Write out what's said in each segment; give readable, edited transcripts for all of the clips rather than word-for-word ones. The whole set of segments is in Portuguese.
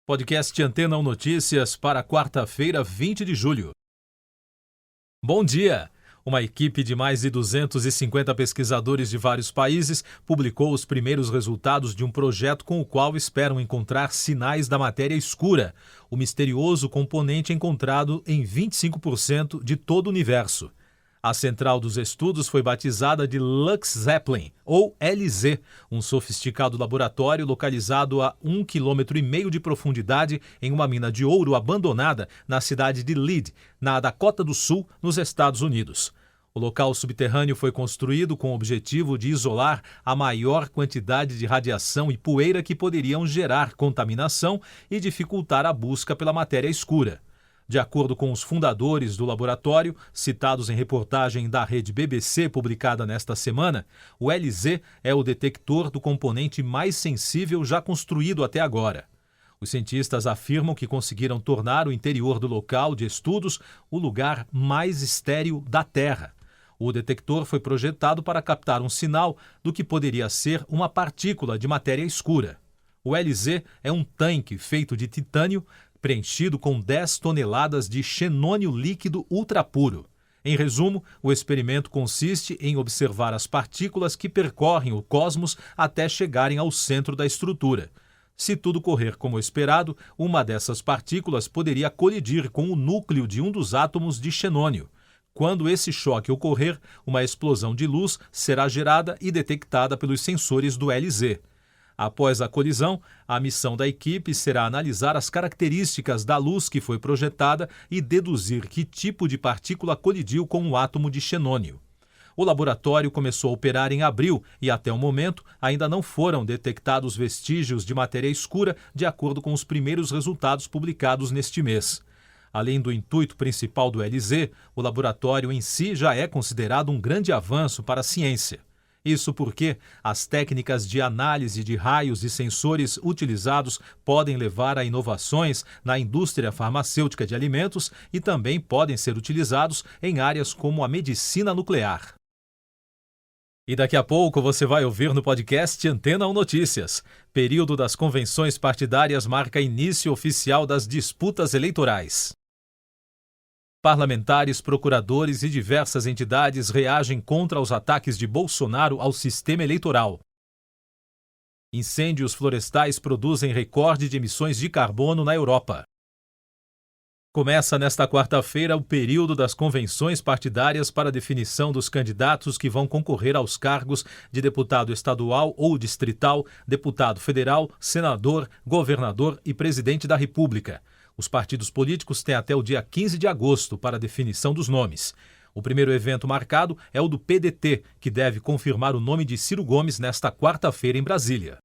Podcast Antena 1 Notícias para quarta-feira, 20 de julho. Bom dia! Uma equipe de mais de 250 pesquisadores de vários países publicou os primeiros resultados de um projeto com o qual esperam encontrar sinais da matéria escura, o misterioso componente encontrado em 25% de todo o universo. A central dos estudos foi batizada de Lux Zeppelin, ou LZ, um sofisticado laboratório localizado a 1,5 km de profundidade em uma mina de ouro abandonada na cidade de Lead, na Dakota do Sul, nos Estados Unidos. O local subterrâneo foi construído com o objetivo de isolar a maior quantidade de radiação e poeira que poderiam gerar contaminação e dificultar a busca pela matéria escura. De acordo com os fundadores do laboratório, citados em reportagem da rede BBC publicada nesta semana, o LZ é o detector do componente mais sensível já construído até agora. Os cientistas afirmam que conseguiram tornar o interior do local de estudos o lugar mais estéril da Terra. O detector foi projetado para captar um sinal do que poderia ser uma partícula de matéria escura. O LZ é um tanque feito de titânio, preenchido com 10 toneladas de xenônio líquido ultrapuro. Em resumo, o experimento consiste em observar as partículas que percorrem o cosmos até chegarem ao centro da estrutura. Se tudo correr como esperado, uma dessas partículas poderia colidir com o núcleo de um dos átomos de xenônio. Quando esse choque ocorrer, uma explosão de luz será gerada e detectada pelos sensores do LZ. Após a colisão, a missão da equipe será analisar as características da luz que foi projetada e deduzir que tipo de partícula colidiu com o átomo de xenônio. O laboratório começou a operar em abril e, até o momento, ainda não foram detectados vestígios de matéria escura, de acordo com os primeiros resultados publicados neste mês. Além do intuito principal do LZ, o laboratório em si já é considerado um grande avanço para a ciência. Isso porque as técnicas de análise de raios e sensores utilizados podem levar a inovações na indústria farmacêutica de alimentos e também podem ser utilizados em áreas como a medicina nuclear. E daqui a pouco você vai ouvir no podcast Antena 1 Notícias. Período das convenções partidárias marca início oficial das disputas eleitorais. Parlamentares, procuradores e diversas entidades reagem contra os ataques de Bolsonaro ao sistema eleitoral. Incêndios florestais produzem recorde de emissões de carbono na Europa. Começa nesta quarta-feira o período das convenções partidárias para definição dos candidatos que vão concorrer aos cargos de deputado estadual ou distrital, deputado federal, senador, governador e presidente da República. Os partidos políticos têm até o dia 15 de agosto para a definição dos nomes. O primeiro evento marcado é o do PDT, que deve confirmar o nome de Ciro Gomes nesta quarta-feira em Brasília.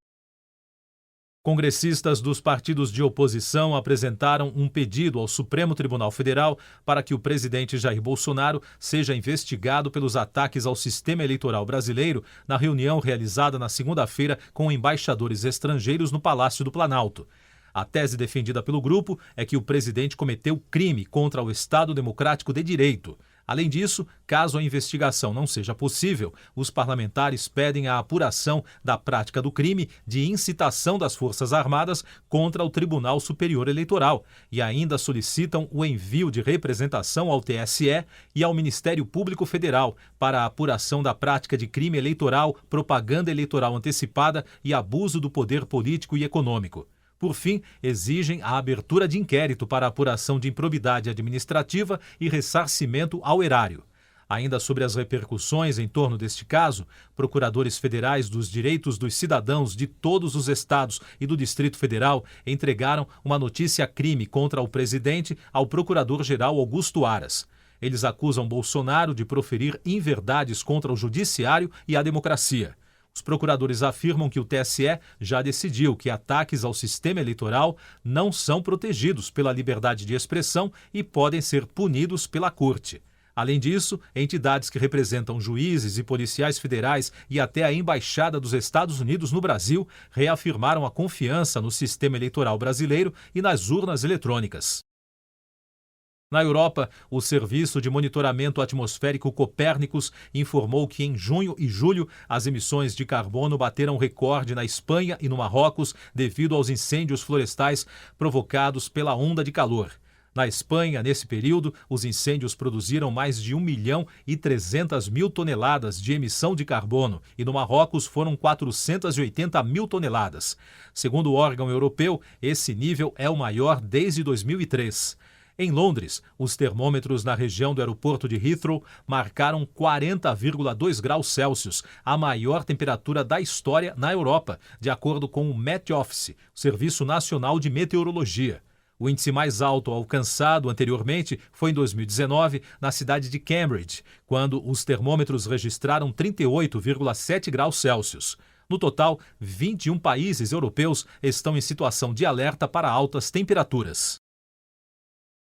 Congressistas dos partidos de oposição apresentaram um pedido ao Supremo Tribunal Federal para que o presidente Jair Bolsonaro seja investigado pelos ataques ao sistema eleitoral brasileiro na reunião realizada na segunda-feira com embaixadores estrangeiros no Palácio do Planalto. A tese defendida pelo grupo é que o presidente cometeu crime contra o Estado Democrático de Direito. Além disso, caso a investigação não seja possível, os parlamentares pedem a apuração da prática do crime de incitação das Forças Armadas contra o Tribunal Superior Eleitoral e ainda solicitam o envio de representação ao TSE e ao Ministério Público Federal para a apuração da prática de crime eleitoral, propaganda eleitoral antecipada e abuso do poder político e econômico. Por fim, exigem a abertura de inquérito para a apuração de improbidade administrativa e ressarcimento ao erário. Ainda sobre as repercussões em torno deste caso, procuradores federais dos direitos dos cidadãos de todos os estados e do Distrito Federal entregaram uma notícia-crime contra o presidente ao procurador-geral Augusto Aras. Eles acusam Bolsonaro de proferir inverdades contra o judiciário e a democracia. Os procuradores afirmam que o TSE já decidiu que ataques ao sistema eleitoral não são protegidos pela liberdade de expressão e podem ser punidos pela Corte. Além disso, entidades que representam juízes e policiais federais e até a Embaixada dos Estados Unidos no Brasil reafirmaram a confiança no sistema eleitoral brasileiro e nas urnas eletrônicas. Na Europa, o Serviço de Monitoramento Atmosférico Copérnicus informou que em junho e julho as emissões de carbono bateram recorde na Espanha e no Marrocos devido aos incêndios florestais provocados pela onda de calor. Na Espanha, nesse período, os incêndios produziram mais de 1.300.000 toneladas de emissão de carbono e no Marrocos foram 480.000 toneladas. Segundo o órgão europeu, esse nível é o maior desde 2003. Em Londres, os termômetros na região do aeroporto de Heathrow marcaram 40,2 graus Celsius, a maior temperatura da história na Europa, de acordo com o Met Office, Serviço Nacional de Meteorologia. O índice mais alto alcançado anteriormente foi em 2019, na cidade de Cambridge, quando os termômetros registraram 38,7 graus Celsius. No total, 21 países europeus estão em situação de alerta para altas temperaturas.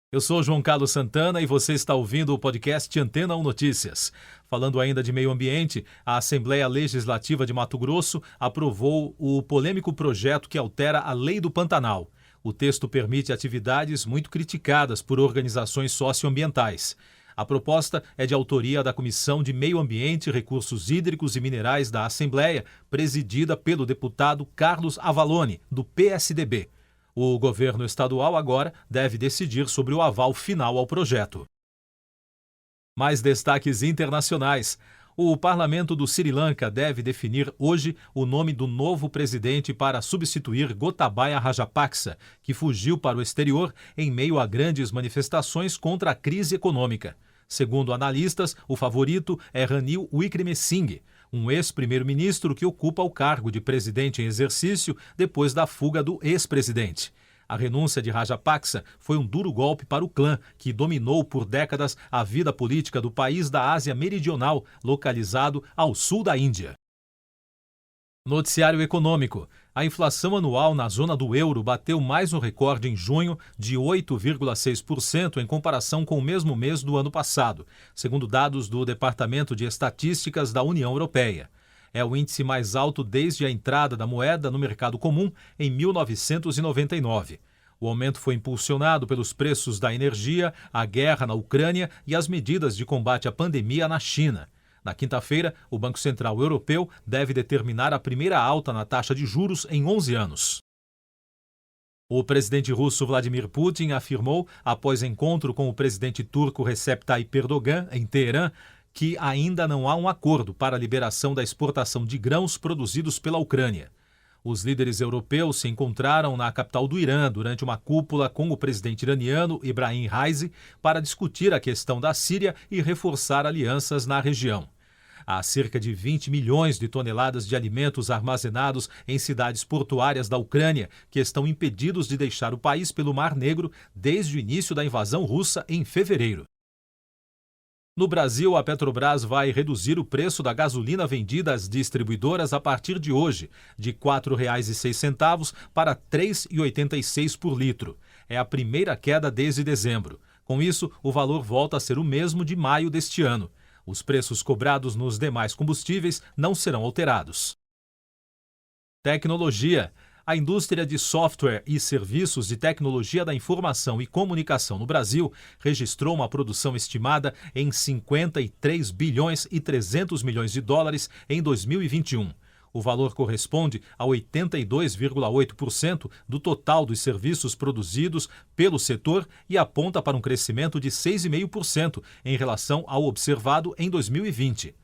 Eu sou João Carlos Santana e você está ouvindo o podcast Antena 1 Notícias. Falando ainda de meio ambiente, a Assembleia Legislativa de Mato Grosso aprovou o polêmico projeto que altera a Lei do Pantanal. O texto permite atividades muito criticadas por organizações socioambientais. A proposta é de autoria da Comissão de Meio Ambiente, Recursos Hídricos e Minerais da Assembleia, presidida pelo deputado Carlos Avalone, do PSDB. O governo estadual agora deve decidir sobre o aval final ao projeto. Mais destaques internacionais. O parlamento do Sri Lanka deve definir hoje o nome do novo presidente para substituir Gotabaya Rajapaksa, que fugiu para o exterior em meio a grandes manifestações contra a crise econômica. Segundo analistas, o favorito é Ranil Wickremesinghe, um ex-primeiro-ministro que ocupa o cargo de presidente em exercício depois da fuga do ex-presidente. A renúncia de Rajapaksa foi um duro golpe para o clã, que dominou por décadas a vida política do país da Ásia Meridional, localizado ao sul da Índia. Noticiário econômico. A inflação anual na zona do euro bateu mais um recorde em junho de 8,6% em comparação com o mesmo mês do ano passado, segundo dados do Departamento de Estatísticas da União Europeia. É o índice mais alto desde a entrada da moeda no mercado comum em 1999. O aumento foi impulsionado pelos preços da energia, a guerra na Ucrânia e as medidas de combate à pandemia na China. Na quinta-feira, o Banco Central Europeu deve determinar a primeira alta na taxa de juros em 11 anos. O presidente russo Vladimir Putin afirmou, após encontro com o presidente turco Recep Tayyip Erdogan, em Teherã, que ainda não há um acordo para a liberação da exportação de grãos produzidos pela Ucrânia. Os líderes europeus se encontraram na capital do Irã durante uma cúpula com o presidente iraniano Ibrahim Raisi para discutir a questão da Síria e reforçar alianças na região. Há cerca de 20 milhões de toneladas de alimentos armazenados em cidades portuárias da Ucrânia que estão impedidos de deixar o país pelo Mar Negro desde o início da invasão russa em fevereiro. No Brasil, a Petrobras vai reduzir o preço da gasolina vendida às distribuidoras a partir de hoje, de R$ 4,06 para R$ 3,86 por litro. É a primeira queda desde dezembro. Com isso, o valor volta a ser o mesmo de maio deste ano. Os preços cobrados nos demais combustíveis não serão alterados. Tecnologia. A indústria de software e serviços de tecnologia da informação e comunicação no Brasil registrou uma produção estimada em 53 bilhões e 300 milhões de dólares em 2021. O valor corresponde a 82,8% do total dos serviços produzidos pelo setor e aponta para um crescimento de 6,5% em relação ao observado em 2020.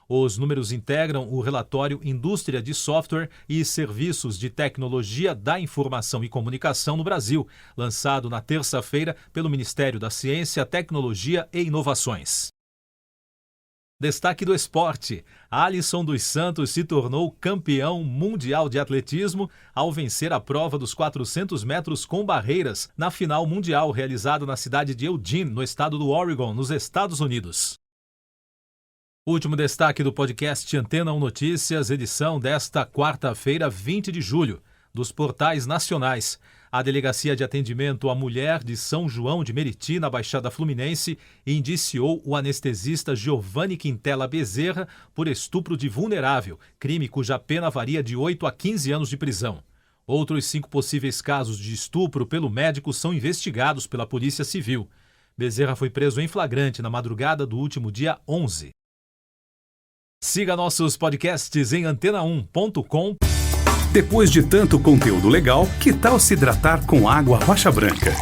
Os números integram o relatório Indústria de Software e Serviços de Tecnologia da Informação e Comunicação no Brasil, lançado na terça-feira pelo Ministério da Ciência, Tecnologia e Inovações. Destaque do esporte. Alisson dos Santos se tornou campeão mundial de atletismo ao vencer a prova dos 400 metros com barreiras na final mundial realizada na cidade de Eugene, no estado do Oregon, nos Estados Unidos. Último destaque do podcast Antena 1 Notícias, edição desta quarta-feira, 20 de julho, dos portais nacionais. A Delegacia de Atendimento à Mulher de São João de Meriti, na Baixada Fluminense, indiciou o anestesista Giovanni Quintela Bezerra por estupro de vulnerável, crime cuja pena varia de 8 a 15 anos de prisão. Outros 5 possíveis casos de estupro pelo médico são investigados pela Polícia Civil. Bezerra foi preso em flagrante na madrugada do último dia 11. Siga nossos podcasts em antena1.com. Depois de tanto conteúdo legal, que tal se hidratar com água Rocha Branca?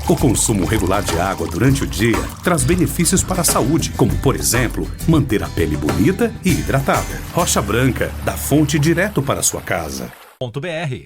O consumo regular de água durante o dia traz benefícios para a saúde, como, por exemplo, manter a pele bonita e hidratada. Rocha Branca, da fonte direto para a sua casa. .br